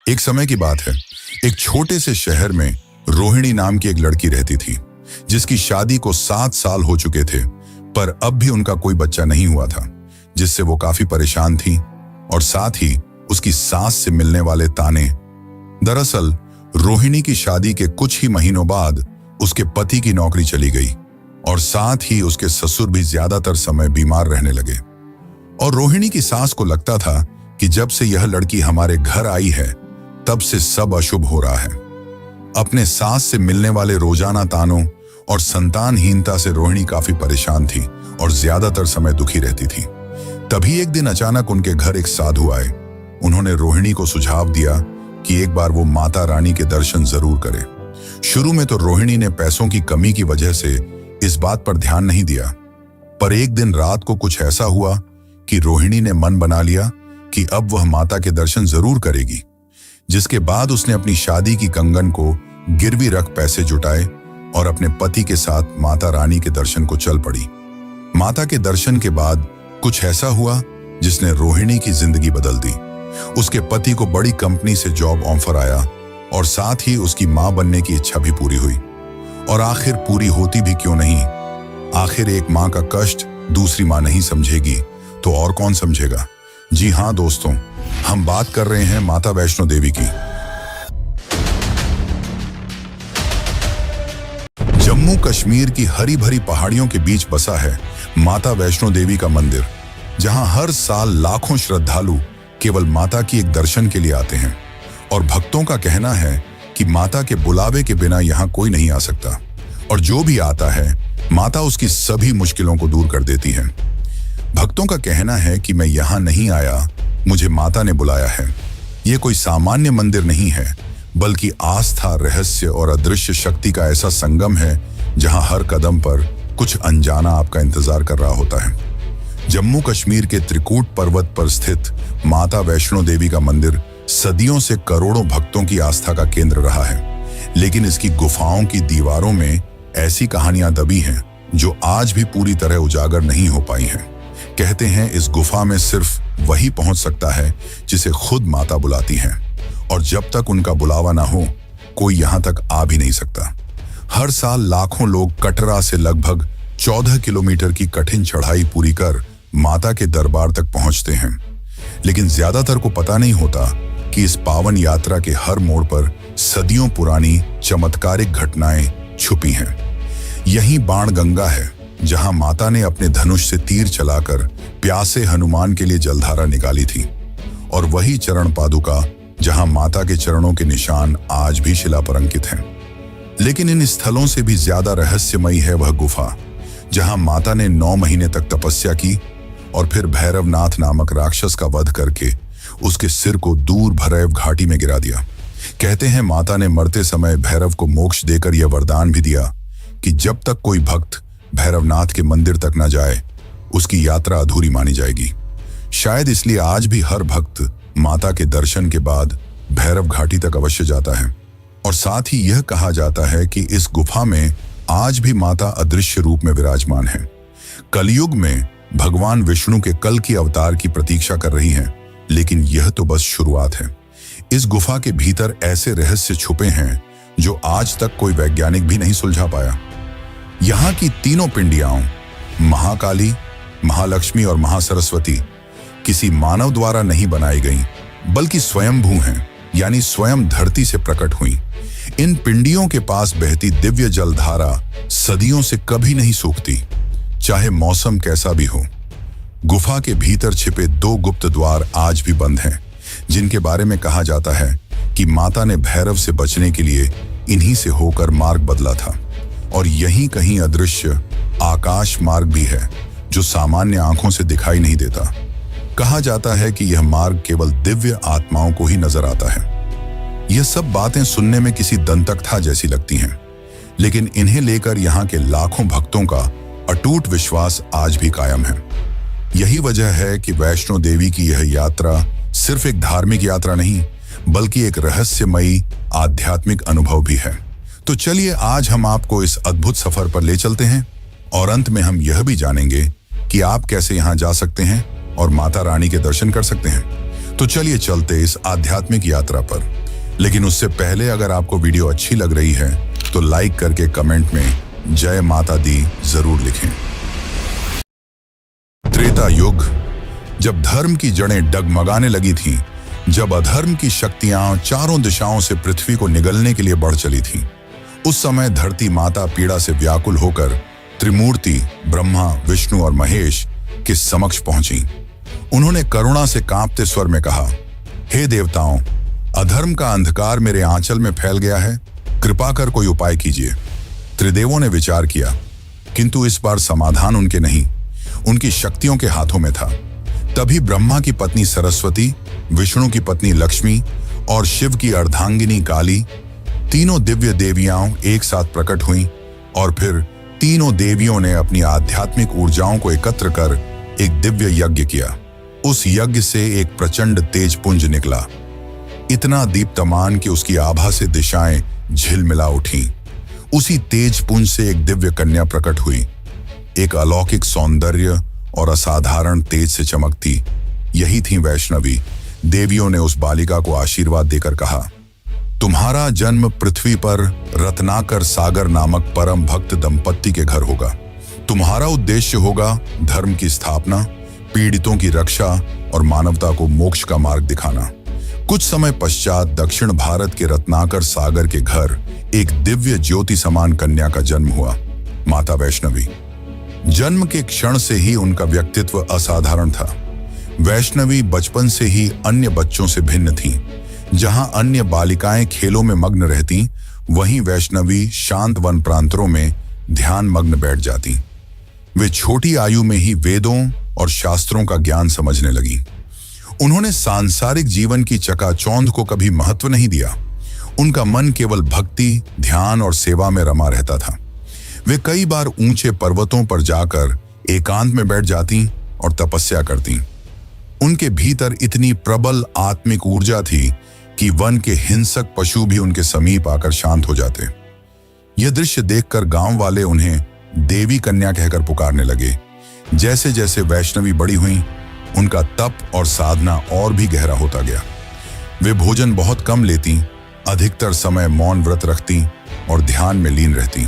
एक समय की बात है, एक छोटे से शहर में रोहिणी नाम की एक लड़की रहती थी, जिसकी शादी को 7 साल हो चुके थे, पर अब भी उनका कोई बच्चा नहीं हुआ था, जिससे वो काफी परेशान थी। और साथ ही उसकी सास से मिलने वाले ताने। दरअसल रोहिणी की शादी के कुछ ही महीनों बाद उसके पति की नौकरी चली गई और साथ ही उसके ससुर भी ज्यादातर समय बीमार रहने लगे। और रोहिणी की सास को लगता था कि जब से यह लड़की हमारे घर आई है, तब से सब अशुभ हो रहा है। अपने सास से मिलने वाले रोजाना तानों और संतानहीनता से रोहिणी काफी परेशान थी और ज्यादातर समय दुखी रहती थी। तभी एक दिन अचानक उनके घर एक साधु आए। उन्होंने रोहिणी को सुझाव दिया कि एक बार वो माता रानी के दर्शन जरूर करे। शुरू में तो रोहिणी ने पैसों की कमी की वजह से इस बात पर ध्यान नहीं दिया, पर एक दिन रात को कुछ ऐसा हुआ कि रोहिणी ने मन बना लिया कि अब वह माता के दर्शन जरूर करेगी। जिसके बाद उसने अपनी शादी की कंगन को गिरवी रख पैसे जुटाए और अपने पति के साथ माता रानी के दर्शन को चल पड़ी। माता के दर्शन के बाद कुछ ऐसा हुआ जिसने रोहिणी की जिंदगी बदल दी। उसके पति को बड़ी कंपनी से जॉब ऑफर आया और साथ ही उसकी मां बनने की इच्छा भी पूरी हुई। और आखिर पूरी होती भी क्यों नहीं, आखिर एक मां का कष्ट दूसरी मां नहीं समझेगी तो और कौन समझेगा। जी हां दोस्तों, हम बात कर रहे हैं माता वैष्णो देवी की। जम्मू कश्मीर की हरी भरी पहाड़ियों के बीच बसा है माता वैष्णो देवी का मंदिर, जहां हर साल लाखों श्रद्धालु केवल माता की एक दर्शन के लिए आते हैं। और भक्तों का कहना है कि माता के बुलावे के बिना यहां कोई नहीं आ सकता, और जो भी आता है माता उसकी सभी मुश्किलों को दूर कर देती है। भक्तों का कहना है कि मैं यहां नहीं आया, मुझे माता ने बुलाया है। ये कोई सामान्य मंदिर नहीं है, बल्कि आस्था, रहस्य और अदृश्य शक्ति का ऐसा संगम है जहां हर कदम पर कुछ अनजाना आपका इंतजार कर रहा होता है। जम्मू कश्मीर के त्रिकूट पर्वत पर स्थित माता वैष्णो देवी का मंदिर सदियों से करोड़ों भक्तों की आस्था का केंद्र रहा है, लेकिन इसकी गुफाओं की दीवारों में ऐसी कहानियां दबी हैं जो आज भी पूरी तरह उजागर नहीं हो पाई हैं। कहते हैं इस गुफा में सिर्फ वही पहुंच सकता है जिसे खुद माता बुलाती हैं, और जब तक उनका बुलावा ना हो कोई यहां तक आ भी नहीं सकता। हर साल लाखों लोग कटरा से लगभग 14 किलोमीटर की कठिन चढ़ाई पूरी कर माता के दरबार तक पहुंचते हैं, लेकिन ज्यादातर को पता नहीं होता कि इस पावन यात्रा के हर मोड़ पर सदियों पुरानी चमत्कारिक घटनाएं छुपी हैं। यही बाण गंगा है, जहां माता ने अपने धनुष से तीर चलाकर प्यासे हनुमान के लिए जलधारा निकाली थी, और वही चरण पादुका जहां माता के चरणों के निशान आज भी शिला पर अंकित हैं। लेकिन इन स्थलों से भी ज्यादा रहस्यमयी है वह गुफा जहां माता ने 9 महीने तक तपस्या की और फिर भैरवनाथ नामक राक्षस का वध करके उसके सिर को दूर भैरव घाटी में गिरा दिया। कहते हैं माता ने मरते समय भैरव को मोक्ष देकर यह वरदान भी दिया कि जब तक कोई भक्त भैरवनाथ के मंदिर तक न जाए, उसकी यात्रा अधूरी मानी जाएगी। शायद इसलिए आज भी हर भक्त माता के दर्शन के बाद भैरव घाटी तक अवश्य जाता है। और साथ ही यह कहा जाता है कि इस गुफा में आज भी माता अदृश्य रूप में विराजमान है। कलयुग में भगवान विष्णु के कल की अवतार की प्रतीक्षा कर रही हैं, लेकिन यह तो बस शुरुआत है। इस गुफा के भीतर ऐसे रहस्य छुपे हैं जो आज तक कोई वैज्ञानिक भी नहीं सुलझा पाया। यहाँ की तीनों पिंडियाओं, महाकाली, महालक्ष्मी और महासरस्वती, किसी मानव द्वारा नहीं बनाई गई, बल्कि स्वयंभू हैं, यानी स्वयं धरती से प्रकट हुई। इन पिंडियों के पास बहती दिव्य जलधारा सदियों से कभी नहीं सूखती, चाहे मौसम कैसा भी हो। गुफा के भीतर छिपे 2 गुप्त द्वार आज भी बंद हैं, जिनके बारे में कहा जाता है कि माता ने भैरव से बचने के लिए इन्हीं से होकर मार्ग बदला था। और यहीं कहीं अदृश्य आकाश मार्ग भी है जो सामान्य आंखों से दिखाई नहीं देता। कहा जाता है कि यह मार्ग केवल दिव्य आत्माओं को ही नजर आता है। यह सब बातें सुनने में किसी दंतकथा जैसी लगती हैं, लेकिन इन्हें लेकर यहाँ के लाखों भक्तों का अटूट विश्वास आज भी कायम है। यही वजह है कि वैष्णो देवी की यह यात्रा सिर्फ एक धार्मिक यात्रा नहीं, बल्कि एक रहस्यमयी आध्यात्मिक अनुभव भी है। तो चलिए आज हम आपको इस अद्भुत सफर पर ले चलते हैं, और अंत में हम यह भी जानेंगे कि आप कैसे यहाँ जा सकते हैं और माता रानी के दर्शन कर सकते हैं। तो चलिए चलते इस आध्यात्मिक यात्रा पर। लेकिन उससे पहले अगर आपको वीडियो अच्छी लग रही है तो लाइक करके कमेंट में जय माता दी जरूर लिखें। त्रेता युग, जब धर्म की जड़ें डगमगाने लगी थीं, जब अधर्म की शक्तियां चारों दिशाओं से पृथ्वी को निगलने के लिए बढ़ चली थीं, उस समय धरती माता पीड़ा से व्याकुल होकर त्रिमूर्ति ब्रह्मा, विष्णु और महेश के समक्ष पहुंची। उन्होंने करुणा से कांपते स्वर में कहा, हे देवताओं, अधर्म का अंधकार मेरे आंचल में फैल गया है, कृपा कर कोई उपाय कीजिए। त्रिदेवों ने विचार किया, किंतु इस बार समाधान उनके नहीं, उनकी शक्तियों के हाथों में था। तभी ब्रह्मा की पत्नी सरस्वती, विष्णु की पत्नी लक्ष्मी और शिव की अर्धांगिनी काली, तीनों दिव्य देवियां एक साथ प्रकट हुईं और फिर तीनों देवियों ने अपनी आध्यात्मिक ऊर्जाओं को एकत्र कर एक दिव्य यज्ञ किया। उस यज्ञ से एक प्रचंड तेज पुंज निकला, इतना दीप्तमान कि उसकी आभा से दिशाएं झिलमिला उठीं। उसी तेज पुंज से एक दिव्य कन्या प्रकट हुई, एक अलौकिक सौंदर्य और असाधारण तेज से चमकती। यही थी वैष्णवी। देवियों ने उस बालिका को आशीर्वाद देकर कहा, तुम्हारा जन्म पृथ्वी पर रत्नाकर सागर नामक परम भक्त दंपत्ति के घर होगा। तुम्हारा उद्देश्य होगा धर्म की स्थापना, पीड़ितों की रक्षा और मानवता को मोक्ष का मार्ग दिखाना। कुछ समय पश्चात दक्षिण भारत के रत्नाकर सागर के घर एक दिव्य ज्योति समान कन्या का जन्म हुआ, माता वैष्णवी। जन्म के क्षण से ही उनका व्यक्तित्व असाधारण था। वैष्णवी बचपन से ही अन्य बच्चों से भिन्न थीं। जहां अन्य बालिकाएं खेलों में मग्न रहती, वहीं वैष्णवी शांत वन प्रांतरों में ध्यान मग्न बैठ जाती। वे छोटी आयु में ही वेदों और शास्त्रों का ज्ञान समझने लगी। उन्होंने सांसारिक जीवन की चकाचौंध को कभी महत्व नहीं दिया। उनका मन केवल भक्ति, ध्यान और सेवा में रमा रहता था। वे कई बार ऊंचे पर्वतों पर जाकर एकांत में बैठ जाती और तपस्या करती। उनके भीतर इतनी प्रबल आत्मिक ऊर्जा थी कि वन के हिंसक पशु भी उनके समीप आकर शांत हो जाते। यह दृश्य देखकर गांव वाले उन्हें देवी कन्या कहकर पुकारने लगे। जैसे जैसे वैष्णवी बड़ी हुईं, उनका तप और साधना और भी गहरा होता गया। वे भोजन बहुत कम लेती, अधिकतर समय मौन व्रत रखती और ध्यान में लीन रहती।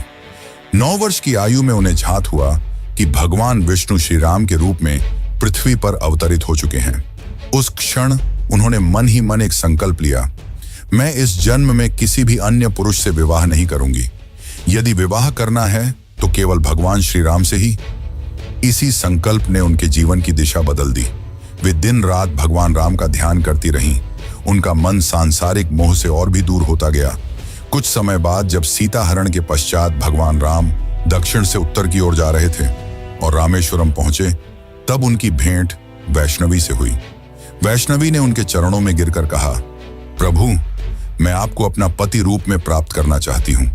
9 वर्ष की आयु में उन्हें झात हुआ कि भगवान विष्णु श्री राम के रूप में पृथ्वी पर अवतरित हो चुके हैं। उस क्षण उन्होंने मन ही मन एक संकल्प लिया, मैं इस जन्म में किसी भी अन्य पुरुष से विवाह नहीं करूंगी। यदि विवाह करना है तो केवल भगवान श्री राम से ही। इसी संकल्प ने उनके जीवन की दिशा बदल दी। वे दिन रात भगवान राम का ध्यान करती रहीं। उनका मन सांसारिक मोह से और भी दूर होता गया। कुछ समय बाद जब सीता हरण के पश्चात भगवान राम दक्षिण से उत्तर की ओर जा रहे थे और रामेश्वरम पहुंचे, तब उनकी भेंट वैष्णवी से हुई। वैष्णवी ने उनके चरणों में गिरकर कहा, प्रभु, मैं आपको अपना पति रूप में प्राप्त करना चाहती हूं।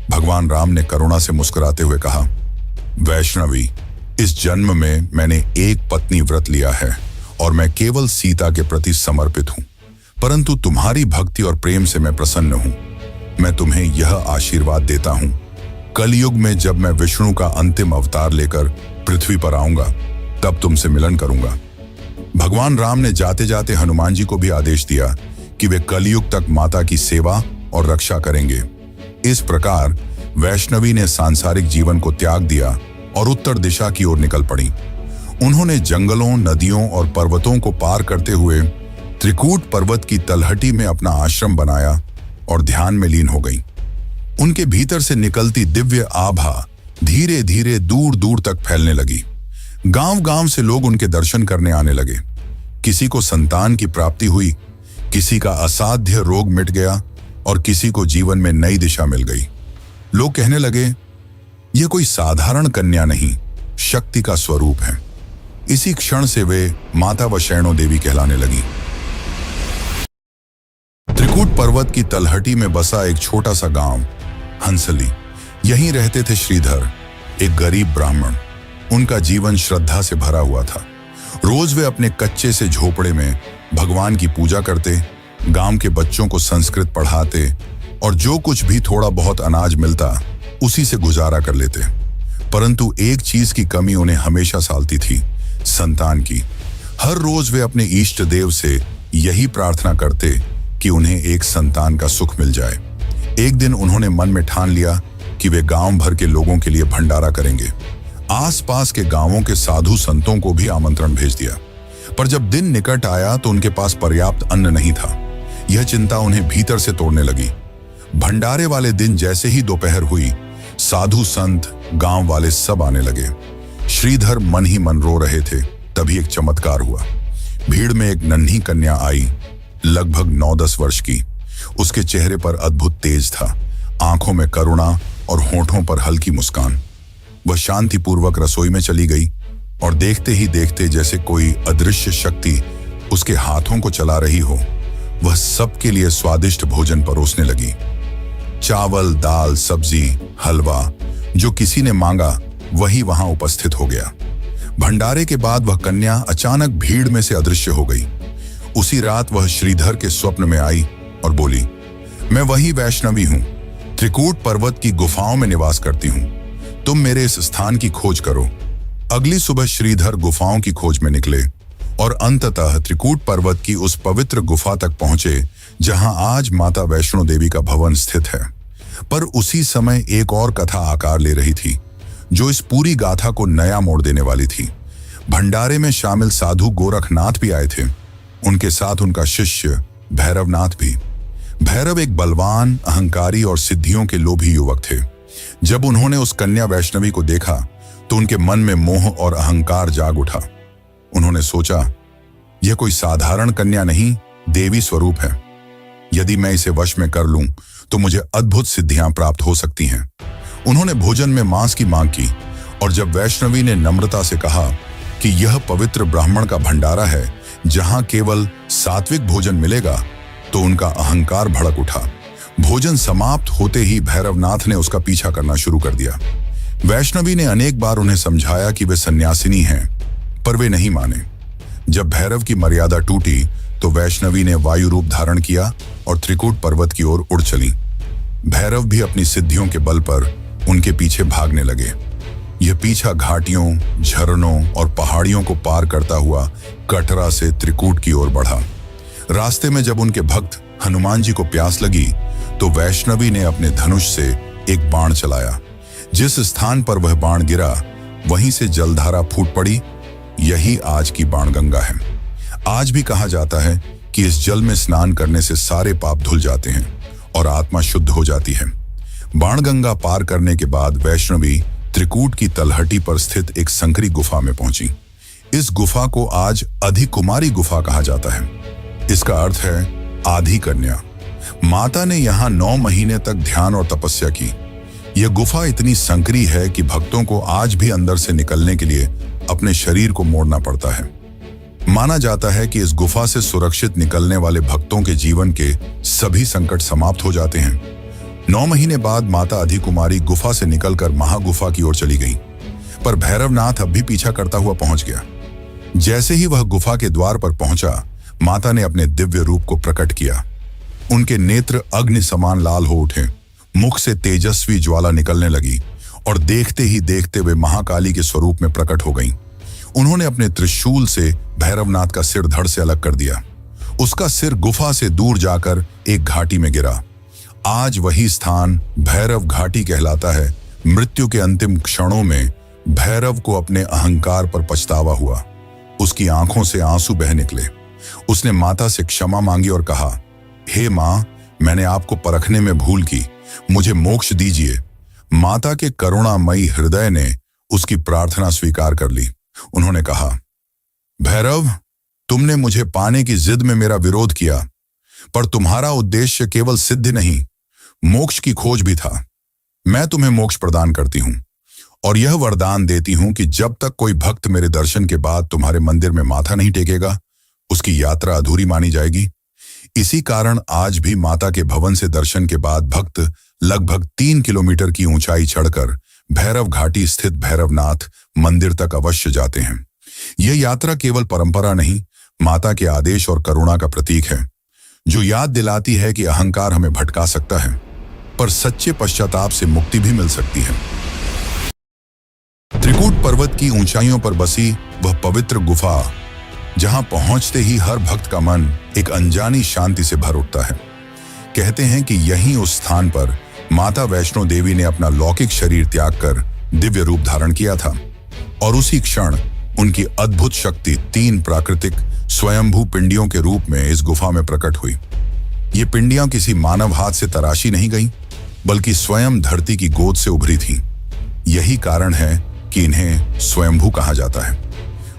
भगवान राम ने करुणा से मुस्कुराते हुए कहा, वैष्णवी, इस जन्म में मैंने एक पत्नी व्रत लिया है और मैं केवल सीता के प्रति समर्पित हूं, परंतु तुम्हारी भक्ति और प्रेम से मैं प्रसन्न हूं। मैं तुम्हें यह आशीर्वाद देता हूं, कलयुग में जब मैं विष्णु का अंतिम अवतार लेकर पृथ्वी पर आऊंगा, तब तुमसे मिलन करूंगा। भगवान राम ने जाते जाते हनुमान जी को भी आदेश दिया कि वे कलयुग तक माता की सेवा और रक्षा करेंगे। इस प्रकार वैष्णवी ने सांसारिक जीवन को त्याग दिया और उत्तर दिशा की ओर निकल पड़ी। उन्होंने जंगलों, नदियों और पर्वतों को पार करते हुए त्रिकूट पर्वत की तलहटी में अपना आश्रम बनाया और ध्यान में लीन हो गई। उनके भीतर से निकलती दिव्य आभा धीरे धीरे दूर दूर तक फैलने लगी। गांव गांव से लोग उनके दर्शन करने आने लगे। किसी को संतान की प्राप्ति हुई, किसी का असाध्य रोग मिट गया और किसी को जीवन में नई दिशा मिल गई। लोग कहने लगे, यह कोई साधारण कन्या नहीं, शक्ति का स्वरूप है। इसी क्षण से वे माता वैष्णो देवी कहलाने लगी। त्रिकूट पर्वत की तलहटी में बसा एक छोटा सा गांव हंसली। यहीं रहते थे श्रीधर, एक गरीब ब्राह्मण। उनका जीवन श्रद्धा से भरा हुआ था। रोज वे अपने कच्चे से झोपड़े में भगवान की पूजा करते, गांव के बच्चों को संस्कृत पढ़ाते और जो कुछ भी थोड़ा बहुत अनाज मिलता उसी से गुजारा कर लेते। परंतु एक चीज की कमी उन्हें हमेशा सालती थी, संतान की। हर रोज वे अपने इष्ट देव से यही प्रार्थना करते कि उन्हें एक संतान का सुख मिल जाए। एक दिन उन्होंने मन में ठान लिया कि वे गांव भर के लोगों के लिए भंडारा करेंगे। आसपास के गांवों के साधु संतों को भी आमंत्रण भेज दिया, पर जब दिन निकट आया तो उनके पास पर्याप्त अन्न नहीं था। यह चिंता उन्हें भीतर से तोड़ने लगी। भंडारे वाले दिन जैसे ही दोपहर हुई, साधु संत, गांव वाले सब आने लगे। श्रीधर मन ही मन रो रहे थे। तभी एक चमत्कार हुआ। भीड़ में एक नन्ही कन्या आई, लगभग 9-10 वर्ष की। उसके चेहरे पर अद्भुत तेज था, आंखों में करुणा और होठों पर हल्की मुस्कान। वह शांतिपूर्वक रसोई में चली गई और देखते ही देखते जैसे कोई अदृश्य शक्ति उसके हाथों को चला रही हो, वह सबके लिए स्वादिष्ट भोजन परोसने लगी। चावल, दाल, सब्जी, हलवा, जो किसी ने मांगा वही वहां उपस्थित हो गया। भंडारे के बाद वह कन्या अचानक भीड़ में से अदृश्य हो गई। उसी रात वह श्रीधर के स्वप्न में आई और बोली, मैं वही वैष्णवी हूं, त्रिकूट पर्वत की गुफाओं में निवास करती हूं। तुम मेरे इस स्थान की खोज करो। अगली सुबह श्रीधर गुफाओं की खोज में निकले और अंततः त्रिकूट पर्वत की उस पवित्र गुफा तक पहुंचे जहां आज माता वैष्णो देवी का भवन स्थित है। पर उसी समय एक और कथा आकार ले रही थी, जो इस पूरी गाथा को नया मोड़ देने वाली थी। भंडारे में शामिल साधु गोरखनाथ भी आए थे, उनके साथ उनका शिष्य भैरवनाथ भी। भैरव एक बलवान, अहंकारी और सिद्धियों के लोभी युवक थे। जब उन्होंने उस कन्या वैष्णवी को देखा तो उनके मन में मोह और अहंकार जाग उठा। उन्होंने सोचा, यह कोई साधारण कन्या नहीं, देवी स्वरूप है। यदि मैं इसे वश में कर लूं तो मुझे अद्भुत सिद्धियां प्राप्त हो सकती हैं। उन्होंने भोजन में मांस की मांग की और जब वैष्णवी ने नम्रता से कहा कि यह पवित्र ब्राह्मण का भंडारा है जहां केवल सात्विक भोजन मिलेगा, तो उनका अहंकार भड़क उठा। भोजन समाप्त होते ही भैरवनाथ ने उसका पीछा करना शुरू कर दिया। वैष्णवी ने अनेक बार उन्हें समझाया कि वे सन्यासिनी हैं, पर वे नहीं माने। जब भैरव की मर्यादा टूटी तो वैष्णवी ने वायु रूप धारण किया और त्रिकूट पर्वत की ओर उड़ चली। भैरव भी अपनी सिद्धियों के बल पर उनके पीछे भागने लगे। यह पीछा घाटियों, झरनों और पहाड़ियों को पार करता हुआ कटरा से त्रिकूट की ओर बढ़ा। रास्ते में जब उनके भक्त हनुमान जी को प्यास लगी तो वैष्णवी ने अपने धनुष से एक बाण चलाया। जिस स्थान पर वह बाण गिरा वहीं से जलधारा फूट पड़ी। यही आज की बाणगंगा है। आज भी कहा जाता है कि इस जल में स्नान करने से सारे पाप धुल जाते हैं और आत्मा शुद्ध हो जाती है। बाणगंगा पार करने के बाद वैष्णवी त्रिकूट की तलहटी पर स्थित एक संकरी गुफा में पहुंची। इस गुफा को आज अधिकुमारी गुफा कहा जाता है। इसका अर्थ है आधी कन्या। माता ने यहाँ 9 महीने तक ध्यान और तपस्या की। यह गुफा इतनी संकरी है कि भक्तों को आज भी अंदर से निकलने के लिए अपने शरीर को मोड़ना पड़ता है। माना जाता है कि इस गुफा से सुरक्षित निकलने वाले भक्तों के जीवन के सभी संकट समाप्त हो जाते हैं। 9 महीने बाद माता अधिकुमारी गुफा से निकलकर महागुफा की ओर चली गई, पर भैरवनाथ अब भी पीछा करता हुआ पहुंच गया। जैसे ही वह गुफा के द्वार पर पहुंचा, माता ने अपने दिव्य रूप को प्रकट किया। उनके नेत्र अग्नि समान लाल हो उठे, मुख से तेजस्वी ज्वाला निकलने लगी और देखते ही देखते वे महाकाली के स्वरूप में प्रकट हो गईं। उन्होंने अपने त्रिशूल से भैरवनाथ का सिर धड़ से अलग कर दिया। उसका सिर गुफा से दूर जाकर एक घाटी में गिरा। आज वही स्थान भैरव घाटी कहलाता है। मृत्यु के अंतिम क्षणों में भैरव को अपने अहंकार पर पछतावा हुआ। उसकी आंखों से आंसू बह निकले। उसने माता से क्षमा मांगी और कहा, हे मां, मैंने आपको परखने में भूल की, मुझे मोक्ष दीजिए। माता के करुणामयी हृदय ने उसकी प्रार्थना स्वीकार कर ली। उन्होंने कहा, भैरव, तुमने मुझे पाने की जिद में मेरा विरोध किया, पर तुम्हारा उद्देश्य केवल सिद्धि नहीं, मोक्ष की खोज भी था। मैं तुम्हें मोक्ष प्रदान करती हूं और यह वरदान देती हूं कि जब तक कोई भक्त मेरे दर्शन के बाद तुम्हारे मंदिर में माथा नहीं टेकेगा, उसकी यात्रा अधूरी मानी जाएगी। इसी कारण आज भी माता के भवन से दर्शन के बाद भक्त लगभग 3 किलोमीटर की ऊंचाई चढ़कर भैरव घाटी स्थित भैरवनाथ मंदिर तक अवश्य जाते हैं। यह यात्रा केवल परंपरा नहीं, माता के आदेश और करुणा का प्रतीक है, जो याद दिलाती है कि अहंकार हमें भटका सकता है, पर सच्चे पश्चाताप से मुक्ति भी मिल सकती है। त्रिकूट पर्वत की ऊंचाइयों पर बसी वह पवित्र गुफा, जहां पहुंचते ही हर भक्त का मन एक अनजानी शांति से भर उठता है। कहते हैं कि यहीं उस स्थान पर माता वैष्णो देवी ने अपना लौकिक शरीर त्याग कर दिव्य रूप धारण किया था और उसी क्षण उनकी अद्भुत शक्ति 3 प्राकृतिक स्वयंभू पिंडियों के रूप में इस गुफा में प्रकट हुई। ये पिंडियां किसी मानव हाथ से तराशी नहीं गईं, बल्कि स्वयं धरती की गोद से उभरी थीं। यही कारण है कि इन्हें स्वयंभू कहा जाता है।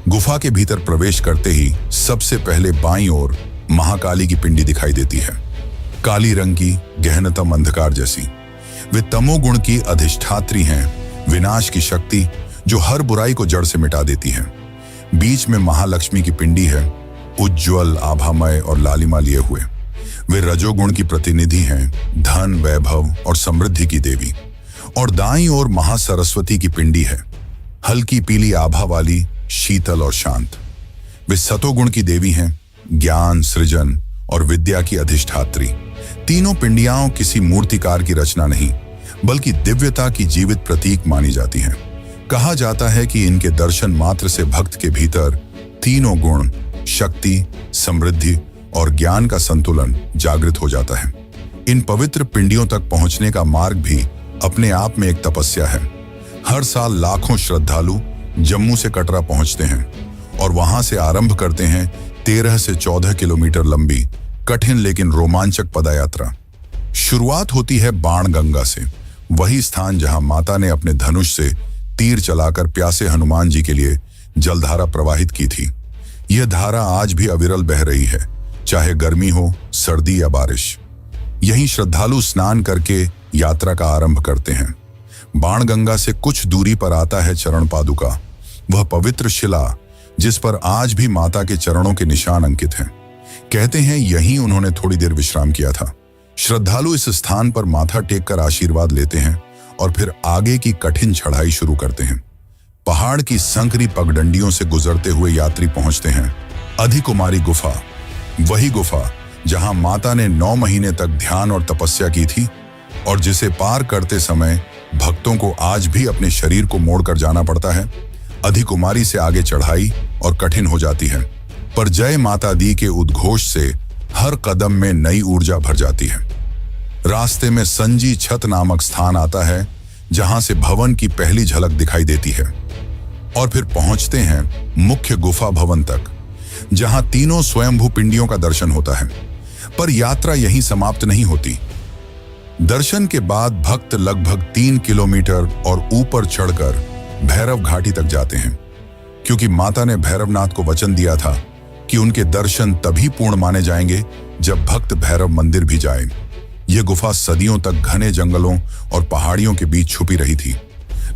गुफा के भीतर प्रवेश करते ही सबसे पहले बाईं ओर महाकाली की पिंडी दिखाई देती है। काली रंग की, गहनतम अंधकार जैसी। वे तमोगुण की अधिष्ठात्री हैं, विनाश की शक्ति जो हर बुराई को जड़ से मिटा देती है। बीच में महालक्ष्मी की पिंडी है, उज्ज्वल, आभामय और लालिमा लिए हुए। वे रजोगुण की प्रतिनिधि हैं, धन, वैभव और समृद्धि की देवी। और दाईं ओर महासरस्वती की पिंडी है, हल्की पीली आभा वाली, शीतल और शांत। वे सतोगुण की देवी हैं, ज्ञान, सृजन और विद्या की अधिष्ठात्री। तीनों पिंडियां किसी मूर्तिकार की रचना नहीं, बल्कि दिव्यता की जीवित प्रतीक मानी जाती हैं। कहा जाता है कि इनके दर्शन मात्र से भक्त के भीतर तीनों गुण, शक्ति, समृद्धि और ज्ञान का संतुलन जागृत हो जाता है। इन पवित्र पिंडियों तक पहुंचने का मार्ग भी अपने आप में एक तपस्या है। हर साल लाखों श्रद्धालु जम्मू से कटरा पहुंचते हैं और वहां से आरंभ करते हैं 13 से 14 किलोमीटर लंबी कठिन लेकिन रोमांचक पदयात्रा। शुरुआत होती है बाणगंगा से, वही स्थान जहां माता ने अपने धनुष से तीर चलाकर प्यासे हनुमान जी के लिए जलधारा प्रवाहित की थी। यह धारा आज भी अविरल बह रही है, चाहे गर्मी हो, सर्दी या बारिश। यहीं श्रद्धालु स्नान करके यात्रा का आरंभ करते हैं। बाणगंगा से कुछ दूरी पर आता है चरण पादुका, वह पवित्र शिला जिस पर आज भी माता के चरणों के निशान अंकित हैं। कहते हैं यहीं उन्होंने थोड़ी देर विश्राम किया था। श्रद्धालु इस स्थान पर माथा टेक कर आशीर्वाद लेते हैं और फिर आगे की कठिन चढ़ाई शुरू करते हैं। पहाड़ की संकरी पगडंडियों से गुजरते हुए यात्री पहुंचते हैं अधिकुमारी गुफा, वही गुफा जहां माता ने 9 महीने तक ध्यान और तपस्या की थी और जिसे पार करते समय भक्तों को आज भी अपने शरीर को मोड़कर जाना पड़ता है। अधिकुमारी से आगे चढ़ाई और कठिन हो जाती है, पर जय माता दी के उद्घोष से हर कदम में नई ऊर्जा भर जाती है। रास्ते में संजी छत नामक स्थान आता है जहां से भवन की पहली झलक दिखाई देती है और फिर पहुंचते हैं मुख्य गुफा भवन तक, जहां तीनों स्वयंभू पिंडियों का दर्शन होता है। पर यात्रा यहीं समाप्त नहीं होती। दर्शन के बाद भक्त लगभग 3 किलोमीटर और ऊपर चढ़कर भैरव घाटी तक जाते हैं, क्योंकि माता ने भैरवनाथ को वचन दिया था कि उनके दर्शन तभी पूर्ण माने जाएंगे जब भक्त भैरव मंदिर भी जाए। यह गुफा सदियों तक घने जंगलों और पहाड़ियों के बीच छुपी रही थी।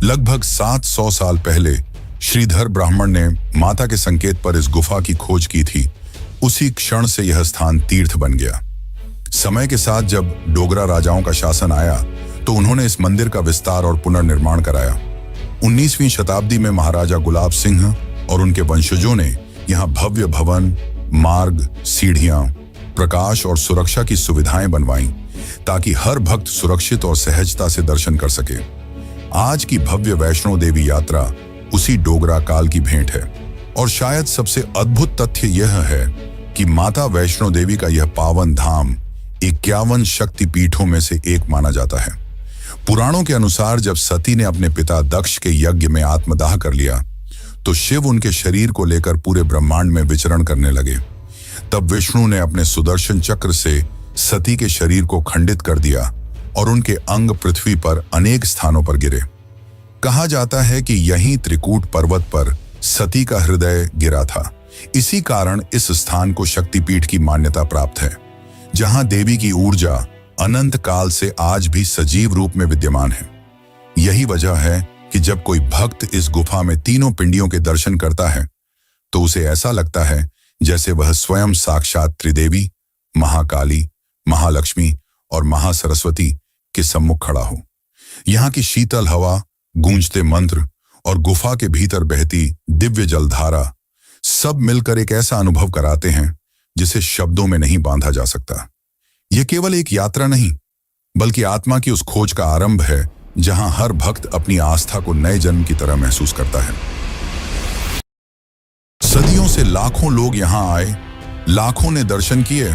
लगभग 700 साल पहले श्रीधर ब्राह्मण ने माता के संकेत पर इस गुफा की खोज की थी। उसी क्षण से यह स्थान तीर्थ बन गया। समय के साथ जब डोगरा राजाओं का शासन आया तो उन्होंने इस मंदिर का विस्तार और पुनर्निर्माण कराया। 19वीं शताब्दी में महाराजा गुलाब सिंह और उनके वंशजों ने यहाँ भव्य भवन, मार्ग, सीढ़ियां, प्रकाश और सुरक्षा की सुविधाएं बनवाईं ताकि हर भक्त सुरक्षित और सहजता से दर्शन कर सके। आज की भव्य वैष्णो देवी यात्रा उसी डोगरा काल की भेंट है और शायद सबसे अद्भुत तथ्य यह है कि माता वैष्णो देवी का यह पावन धाम 51 शक्ति पीठों में से एक माना जाता है। पुराणों के अनुसार जब सती ने अपने पिता दक्ष के यज्ञ में आत्मदाह कर लिया तो शिव उनके शरीर को लेकर पूरे ब्रह्मांड में विचरण करने लगे। तब विष्णु ने अपने सुदर्शन चक्र से सती के शरीर को खंडित कर दिया और उनके अंग पृथ्वी पर अनेक स्थानों पर गिरे। कहा जाता है कि यहीं त्रिकूट पर्वत पर सती का हृदय गिरा था। इसी कारण इस स्थान को शक्तिपीठ की मान्यता प्राप्त है, जहां देवी की ऊर्जा अनंत काल से आज भी सजीव रूप में विद्यमान है। यही वजह है कि जब कोई भक्त इस गुफा में तीनों पिंडियों के दर्शन करता है तो उसे ऐसा लगता है जैसे वह स्वयं साक्षात त्रिदेवी, महाकाली, महालक्ष्मी और महासरस्वती के सम्मुख खड़ा हो। यहाँ की शीतल हवा, गूंजते मंत्र और गुफा के भीतर बहती दिव्य जलधारा सब मिलकर एक ऐसा अनुभव कराते हैं जिसे शब्दों में नहीं बांधा जा सकता। यह केवल एक यात्रा नहीं, बल्कि आत्मा की उस खोज का आरंभ है जहां हर भक्त अपनी आस्था को नए जन्म की तरह महसूस करता है। सदियों से लाखों लोग यहां आए, लाखों ने दर्शन किए,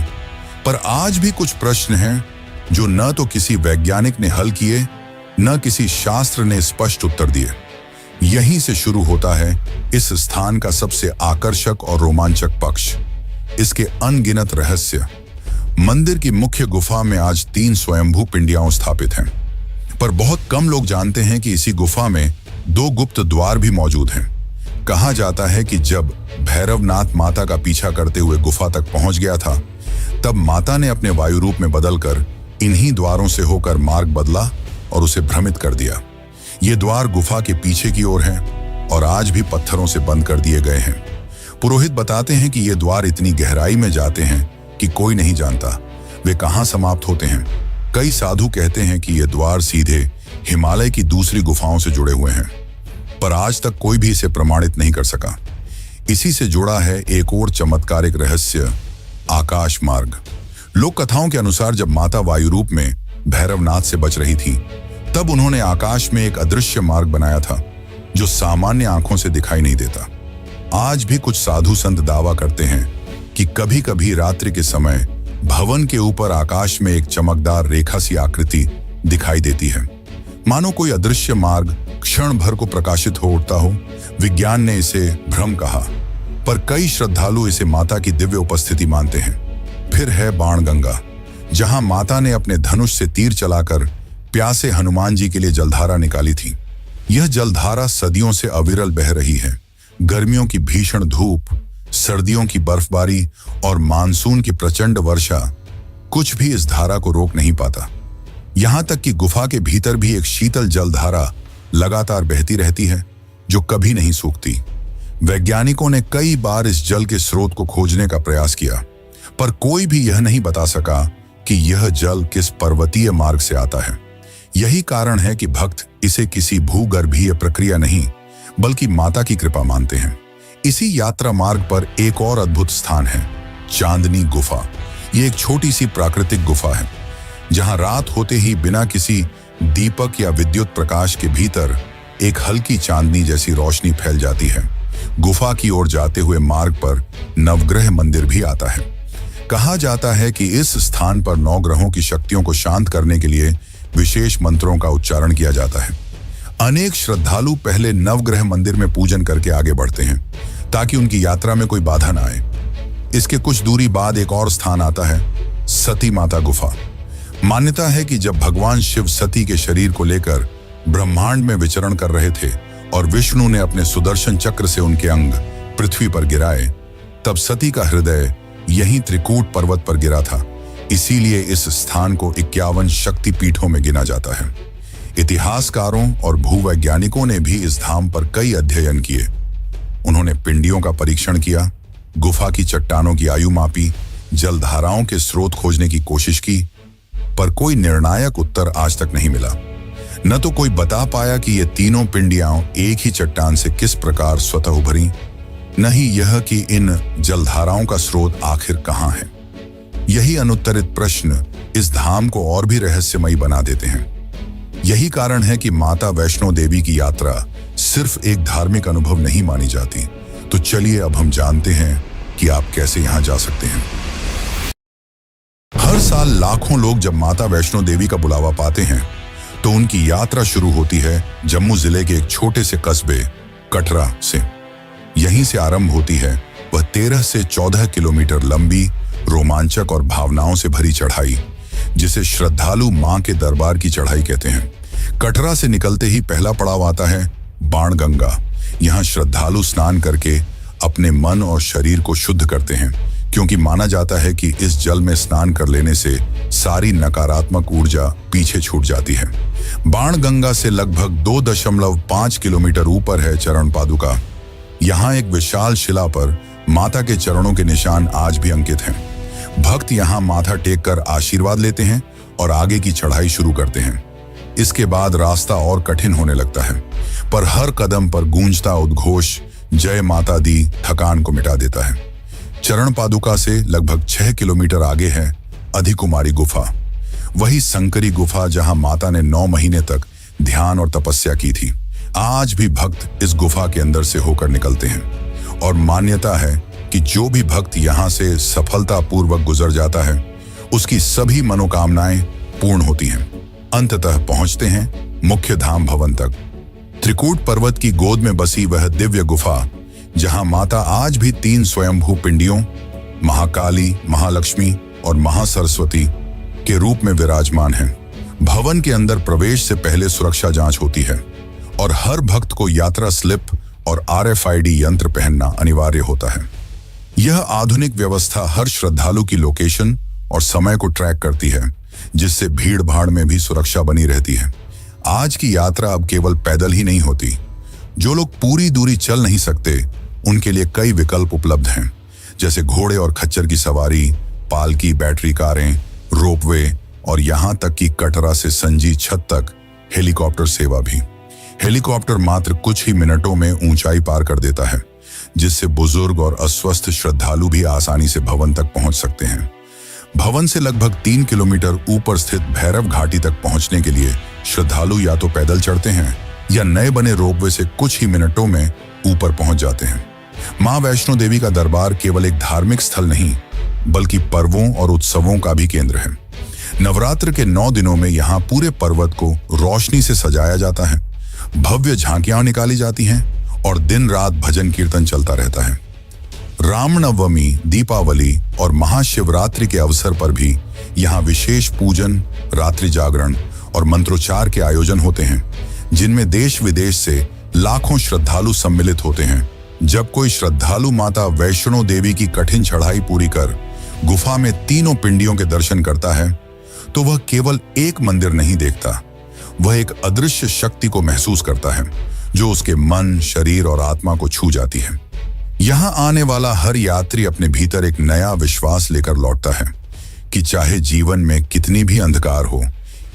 पर आज भी कुछ प्रश्न हैं जो न तो किसी वैज्ञानिक ने हल किए, न किसी शास्त्र ने स्पष्ट उत्तर दिए। यहीं से शुरू होता है इस स्थान का सबसे आकर्षक और रोमांचक पक्ष, इसके अनगिनत रहस्य। मंदिर की मुख्य गुफा में आज 3 स्वयंभू पिंडियां स्थापित हैं, पर बहुत कम लोग जानते हैं कि इसी गुफा में 2 गुप्त द्वार भी मौजूद हैं। कहा जाता है कि जब भैरवनाथ माता का पीछा करते हुए गुफा तक पहुंच गया था, तब माता ने अपने वायु रूप में बदलकर इन्हीं द्वारों से होकर मार्ग बदला और उसे भ्रमित कर दिया। ये द्वार गुफा के पीछे की ओर हैं और आज भी पत्थरों से बंद कर दिए गए हैं। पुरोहित बताते हैं कि ये द्वार इतनी गहराई में जाते हैं कि कोई नहीं जानता वे कहां समाप्त होते हैं। कई साधु कहते हैं कि ये द्वार सीधे हिमालय की दूसरी गुफाओं से जुड़े हुए हैं, पर आज तक कोई भी इसे प्रमाणित नहीं कर सका। इसी से जुड़ा है एक और चमत्कारिक रहस्य, आकाश मार्ग। लोक कथाओं के अनुसार जब माता वायु रूप में भैरवनाथ से बच रही थी, तब उन्होंने आकाश में एक अदृश्य मार्ग बनाया था जो सामान्य आंखों से दिखाई नहीं देता। आज भी कुछ साधु संत दावा करते हैं कि कभी कभी रात्रि के समय भवन के ऊपर आकाश में एक चमकदार रेखा सी आकृति दिखाई देती है, मानो कोई अदृश्य मार्ग क्षण भर को प्रकाशित हो उठता हो। विज्ञान ने इसे भ्रम कहा, पर कई श्रद्धालु इसे माता की दिव्य उपस्थिति मानते हैं। फिर है बाणगंगा, जहां माता ने अपने धनुष से तीर चलाकर प्यासे हनुमान जी के लिए जलधारा निकाली थी। यह जलधारा सदियों से अविरल बह रही है। गर्मियों की भीषण धूप, सर्दियों की बर्फबारी और मानसून की प्रचंड वर्षा, कुछ भी इस धारा को रोक नहीं पाता। यहां तक कि गुफा के भीतर भी एक शीतल जलधारा लगातार बहती रहती है जो कभी नहीं सूखती। वैज्ञानिकों ने कई बार इस जल के स्रोत को खोजने का प्रयास किया, पर कोई भी यह नहीं बता सका कि यह जल किस पर्वतीय मार्ग से आता है। यही कारण है कि भक्त इसे किसी भूगर्भीय प्रक्रिया नहीं, बल्कि माता की कृपा मानते हैं। इसी यात्रा मार्ग पर एक और अद्भुत स्थान है, चांदनी गुफा। ये एक छोटी सी प्राकृतिक गुफा है, जहां रात होते ही बिना किसी दीपक या विद्युत प्रकाश के भीतर एक हल्की चांदनी जैसी रोशनी फैल जाती है। गुफा की ओर जाते हुए मार्ग पर नवग्रह मंदिर भी आता है। कहा जाता है कि इस स्थान पर 9 ग्रहों की शक्तियों को शांत करने के लिए विशेष मंत्रों का उच्चारण किया जाता है। अनेक श्रद्धालु पहले नवग्रह मंदिर में पूजन करके आगे बढ़ते हैं ताकि उनकी यात्रा में कोई बाधा ना आए। इसके कुछ दूरी बाद एक और स्थान आता है, सती माता गुफा। मान्यता है कि जब भगवान शिव सती के शरीर को लेकर ब्रह्मांड में विचरण कर रहे थे और विष्णु ने अपने सुदर्शन चक्र से उनके अंग पृथ्वी पर गिराए, तब सती का हृदय यहीं त्रिकूट पर्वत पर गिरा था। इसीलिए इस स्थान को 51 शक्ति पीठों में गिना जाता है। इतिहासकारों और भूवैज्ञानिकों ने भी इस धाम पर कई अध्ययन किए। उन्होंने पिंडियों का परीक्षण किया, गुफा की चट्टानों की आयु मापी, जलधाराओं के स्रोत खोजने की कोशिश की, पर कोई निर्णायक उत्तर आज तक नहीं मिला। न तो कोई बता पाया कि ये तीनों पिंडियां एक ही चट्टान से किस प्रकार स्वतः उभरी, न ही यह कि इन जलधाराओं का स्रोत आखिर कहां है। यही अनुत्तरित प्रश्न इस धाम को और भी रहस्यमयी बना देते हैं। यही कारण है कि माता वैष्णो देवी की यात्रा सिर्फ एक धार्मिक अनुभव नहीं मानी जाती। तो चलिए अब हम जानते हैं कि आप कैसे यहां जा सकते हैं। हर साल लाखों लोग जब माता वैष्णो देवी का बुलावा पाते हैं, तो उनकी यात्रा शुरू होती है जम्मू जिले के एक छोटे से कस्बे कटरा से। यहीं से आरंभ होती है वह 13 से 14 किलोमीटर लंबी, रोमांचक और भावनाओं से भरी चढ़ाई, जिसे श्रद्धालु मां के दरबार की चढ़ाई कहते हैं। कटरा से निकलते ही पहला पड़ाव आता है बाणगंगा। यहाँ श्रद्धालु स्नान करके अपने मन और शरीर को शुद्ध करते हैं, क्योंकि माना जाता है कि इस जल में स्नान कर लेने से सारी नकारात्मक ऊर्जा पीछे छूट जाती है। बाणगंगा से लगभग 2.5 किलोमीटर ऊपर है चरण पादुका। यहाँ एक विशाल शिला पर माता के चरणों के निशान आज भी अंकित हैं। भक्त यहाँ माथा टेक कर आशीर्वाद लेते हैं और आगे की चढ़ाई शुरू करते हैं। इसके बाद रास्ता और कठिन होने लगता है, पर हर कदम पर गूंजता उद्घोष जय माता दी थकान को मिटा देता है। चरण पादुका से लगभग 6 किलोमीटर आगे है अधिकुमारी गुफा, वही संकरी गुफा जहां माता ने 9 महीने तक ध्यान और तपस्या की थी। आज भी भक्त इस गुफा के अंदर से होकर निकलते हैं और मान्यता है कि जो भी भक्त यहाँ से सफलतापूर्वक गुजर जाता है उसकी सभी मनोकामनाएं पूर्ण होती हैं। अंततः पहुंचते हैं मुख्य धाम भवन तक। त्रिकूट पर्वत की गोद में बसी वह दिव्य गुफा जहां माता आज भी 3 स्वयंभू पिंडियों महाकाली, महालक्ष्मी और महासरस्वती के रूप में विराजमान है। भवन के अंदर प्रवेश से पहले सुरक्षा जांच होती है और हर भक्त को यात्रा स्लिप और RFID यंत्र पहनना अनिवार्य होता है। यह आधुनिक व्यवस्था हर श्रद्धालु की लोकेशन और समय को ट्रैक करती है, जिससे भीड़ भाड़ में भी सुरक्षा बनी रहती है। आज की यात्रा अब केवल पैदल ही नहीं होती। जो लोग पूरी दूरी चल नहीं सकते उनके लिए कई विकल्प उपलब्ध हैं, जैसे घोड़े और खच्चर की सवारी, पालकी, बैटरी कारें, रोपवे और यहाँ तक कि कटरा से संजी छत तक हेलीकॉप्टर सेवा भी। हेलीकॉप्टर मात्र कुछ ही मिनटों में ऊंचाई पार कर देता है, जिससे बुजुर्ग और अस्वस्थ श्रद्धालु भी आसानी से भवन तक पहुंच सकते हैं। भवन से लगभग 3 किलोमीटर ऊपर स्थित भैरव घाटी तक पहुंचने के लिए श्रद्धालु या तो पैदल चढ़ते हैं या नए बने रोपवे से कुछ ही मिनटों में ऊपर पहुंच जाते हैं। मां वैष्णो देवी का दरबार केवल एक धार्मिक स्थल नहीं, बल्कि पर्वों और उत्सवों का भी केंद्र है। नवरात्र के 9 दिनों में यहाँ पूरे पर्वत को रोशनी से सजाया जाता है, भव्य झांकियां निकाली जाती हैं और दिन रात भजन कीर्तन चलता रहता है। रामनवमी, दीपावली और महाशिवरात्रि के अवसर पर भी यहाँ विशेष पूजन, रात्रि जागरण और मंत्रोच्चार के आयोजन होते हैं, जिनमें देश विदेश से लाखों श्रद्धालु सम्मिलित होते हैं। जब कोई श्रद्धालु माता वैष्णो देवी की कठिन चढ़ाई पूरी कर गुफा में तीनों पिंडियों के दर्शन करता है, तो वह केवल एक मंदिर नहीं देखता, वह एक अदृश्य शक्ति को महसूस करता है जो उसके मन, शरीर और आत्मा को छू जाती है। यहाँ आने वाला हर यात्री अपने भीतर एक नया विश्वास लेकर लौटता है कि चाहे जीवन में कितनी भी अंधकार हो,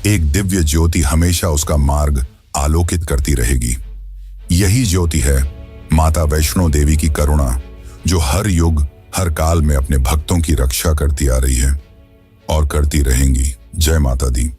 एक दिव्य ज्योति हमेशा उसका मार्ग आलोकित करती रहेगी। यही ज्योति है माता वैष्णो देवी की करुणा, जो हर युग, हर काल में अपने भक्तों की रक्षा करती आ रही है और करती रहेंगी। जय माता दी।